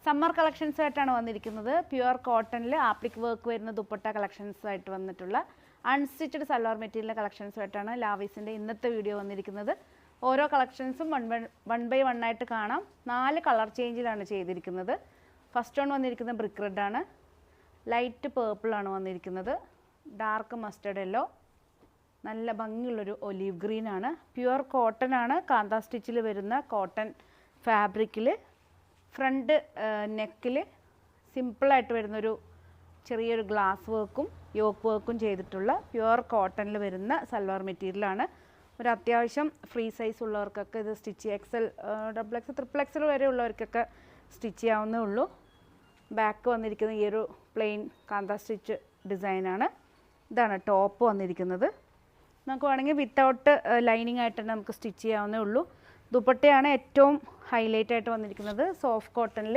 Summer കളക്ഷൻസായിട്ടാണ് വന്നിരിക്കുന്നത്. Pure കോട്ടണിൽ appliqué work വരുന്ന ദുപ്പട്ട കളക്ഷൻസായിട്ട് വന്നിട്ടുള്ള അൺസ്റ്റിച്ചഡ് സൽവാർ മെറ്റീരിയൽ കളക്ഷൻസുമായിട്ടാണ് ലാവീസിൻ്റെ ഇന്നത്തെ വീഡിയോ വന്നിരിക്കുന്നത്. ഓരോ കളക്ഷൻസും വൺ ബൈ വൺ ആയിട്ട് കാണാം. 4 കളർ ചേഞ്ചിലാണ് ചെയ്തിരിക്കുന്നത്. ഫസ്റ്റ് വൺ വന്നിരിക്കുന്നത് ബ്രിക്ക് റെഡ് ആണ്, ലൈറ്റ് പേർപ്പിൾ ആണ് വന്നിരിക്കുന്നത്, ഡാർക്ക് മസ്റ്റർഡ് യെല്ലോ, നല്ല ഭംഗിയുള്ളൊരു ഒലീവ് ഗ്രീൻ ആണ്. പ്യുവർ കോട്ടൺ ആണ്, കാന്ത സ്റ്റിച്ചിൽ വരുന്ന കോട്ടൺ ഫാബ്രിക്കിൽ ഫ്രണ്ട് നെക്കിൽ സിമ്പിളായിട്ട് വരുന്നൊരു ചെറിയൊരു ഗ്ലാസ് വർക്കും യോക്ക് വർക്കും ചെയ്തിട്ടുള്ള പ്യുവർ കോട്ടണിൽ വരുന്ന സൽവാർ മെറ്റീരിയലാണ്. ഒരു അത്യാവശ്യം ഫ്രീ സൈസ് ഉള്ളവർക്കൊക്കെ ഇത് സ്റ്റിച്ച് ചെയ്യാം. XL, XXL, XXL വരെ ഉള്ളവർക്കൊക്കെ സ്റ്റിച്ച് ചെയ്യാവുന്നേ ഉള്ളൂ. ബാക്ക് വന്നിരിക്കുന്ന ഈ ഒരു പ്ലെയിൻ കാന്ത സ്റ്റിച്ച് ഡിസൈനാണ്. ഇതാണ് ടോപ്പ് വന്നിരിക്കുന്നത്. നമുക്ക് വേണമെങ്കിൽ വിത്തൗട്ട് ലൈനിങ് ആയിട്ട് തന്നെ നമുക്ക് സ്റ്റിച്ച് ചെയ്യാവുന്നേ ഉള്ളൂ. ദുപ്പട്ടയാണ് ഏറ്റവും ഹൈലൈറ്റ് ആയിട്ട് വന്നിരിക്കുന്നത്. സോഫ്റ്റ് കോട്ടണിൽ,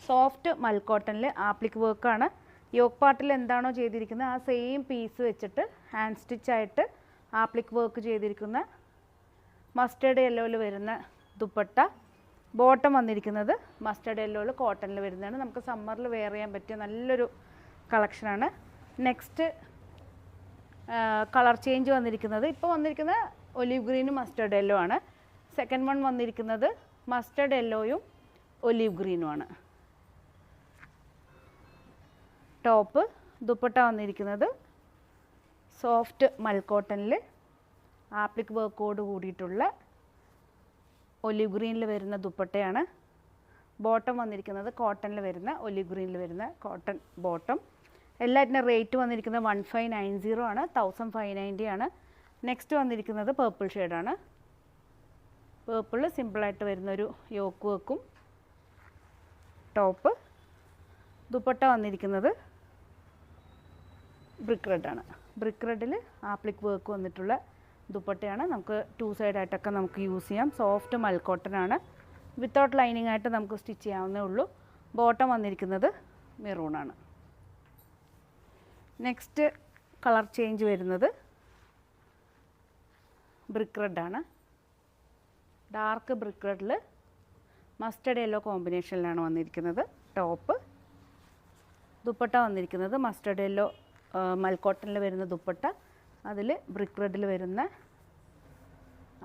സോഫ്റ്റ് മൽ കോട്ടണിൽ ആപ്ലിക് വർക്കാണ്. യോക്ക് പാർട്ടിൽ എന്താണോ ചെയ്തിരിക്കുന്നത് ആ സെയിം പീസ് വെച്ചിട്ട് ഹാൻഡ് സ്റ്റിച്ചായിട്ട് ആപ്ലിക് വർക്ക് ചെയ്തിരിക്കുന്ന മസ്റ്റേർഡ് യെല്ലോയിൽ വരുന്ന ദുപ്പട്ട. ബോട്ടം വന്നിരിക്കുന്നത് മസ്റ്റേർഡ് യെല്ലോയിൽ കോട്ടണിൽ വരുന്നതാണ്. നമുക്ക് സമ്മറിൽ വെയർ ചെയ്യാൻ പറ്റിയ നല്ലൊരു കളക്ഷനാണ്. നെക്സ്റ്റ് കളർ ചേഞ്ച് വന്നിരിക്കുന്നത് ഇപ്പോൾ വന്നിരിക്കുന്ന ഒലീവ് ഗ്രീനും മസ്റ്റേർഡ് യെല്ലോ ആണ്. സെക്കൻഡ് വൺ വന്നിരിക്കുന്നത് മസ്റ്റേർഡ് യെല്ലോയും ഒലീവ് ഗ്രീനുമാണ്. ടോപ്പ്. ദുപ്പട്ട വന്നിരിക്കുന്നത് സോഫ്റ്റ് മൽക്കോട്ടണിൽ ആപ്ലിക് വർക്കോട് കൂടിയിട്ടുള്ള ഒലീവ് ഗ്രീനിൽ വരുന്ന ദുപ്പട്ടയാണ്. ബോട്ടം വന്നിരിക്കുന്നത് കോട്ടണിൽ വരുന്ന ഒലീവ് ഗ്രീനിൽ വരുന്ന കോട്ടൺ ബോട്ടം. എല്ലാറ്റിൻ്റെ റേറ്റ് വന്നിരിക്കുന്നത് 1590 ആണ്, 1590 ആണ്. നെക്സ്റ്റ് വന്നിരിക്കുന്നത് പേർപ്പിൾ ഷെയ്ഡാണ്. പേർപ്പിൾ സിമ്പിളായിട്ട് വരുന്നൊരു യോക്ക് വർക്കും ടോപ്പ്. ദുപ്പട്ട വന്നിരിക്കുന്നത് ബ്രിക്ക് റെഡാണ്. ബ്രിക്ക് റെഡിൽ ആപ്ലിക് വർക്ക് വന്നിട്ടുള്ള ദുപ്പട്ടയാണ്. നമുക്ക് 2 സൈഡായിട്ടൊക്കെ നമുക്ക് യൂസ് ചെയ്യാം. സോഫ്റ്റ് മൽക്കോട്ടനാണ്. വിത്തൗട്ട് ലൈനിങ് ആയിട്ട് നമുക്ക് സ്റ്റിച്ച് ചെയ്യാവുന്നേ ഉള്ളൂ. ബോട്ടം വന്നിരിക്കുന്നത് മെറൂണാണ്. നെക്സ്റ്റ് കളർ ചേഞ്ച് വരുന്നത് ബ്രിക്ക് റെഡാണ്. ഡാർക്ക് ബ്രിക്ക് റെഡിൽ മസ്റ്റേർഡ് യെല്ലോ കോമ്പിനേഷനിലാണ് വന്നിരിക്കുന്നത്. ടോപ്പ്. ദുപ്പട്ട വന്നിരിക്കുന്നത് മസ്റ്റേർഡ് യെല്ലോ മൽക്കോട്ടണിൽ വരുന്ന ദുപ്പട്ട, അതിൽ ബ്രിക്ക് റെഡിൽ വരുന്ന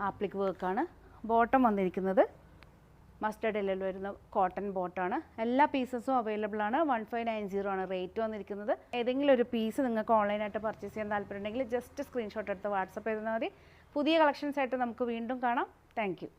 ആപ്ലിക് വർക്കാണ്. ബോട്ടം വന്നിരിക്കുന്നത് മസ്റ്റേർഡ് യെല്ലോയിൽ വരുന്ന കോട്ടൺ ബോട്ടാണ്. എല്ലാ പീസസും അവൈലബിൾ ആണ്. 1590 ആണ് റേറ്റ് വന്നിരിക്കുന്നത്. ഏതെങ്കിലും ഒരു പീസ് നിങ്ങൾക്ക് ഓൺലൈനായിട്ട് പർച്ചേസ് ചെയ്യാൻ താല്പര്യമുണ്ടെങ്കിൽ ജസ്റ്റ് സ്ക്രീൻഷോട്ട് എടുത്ത് വാട്സപ്പ് ചെയ്താൽ മതി. പുതിയ കളക്ഷൻസ് ആയിട്ട് നമുക്ക് വീണ്ടും കാണാം. Thank you.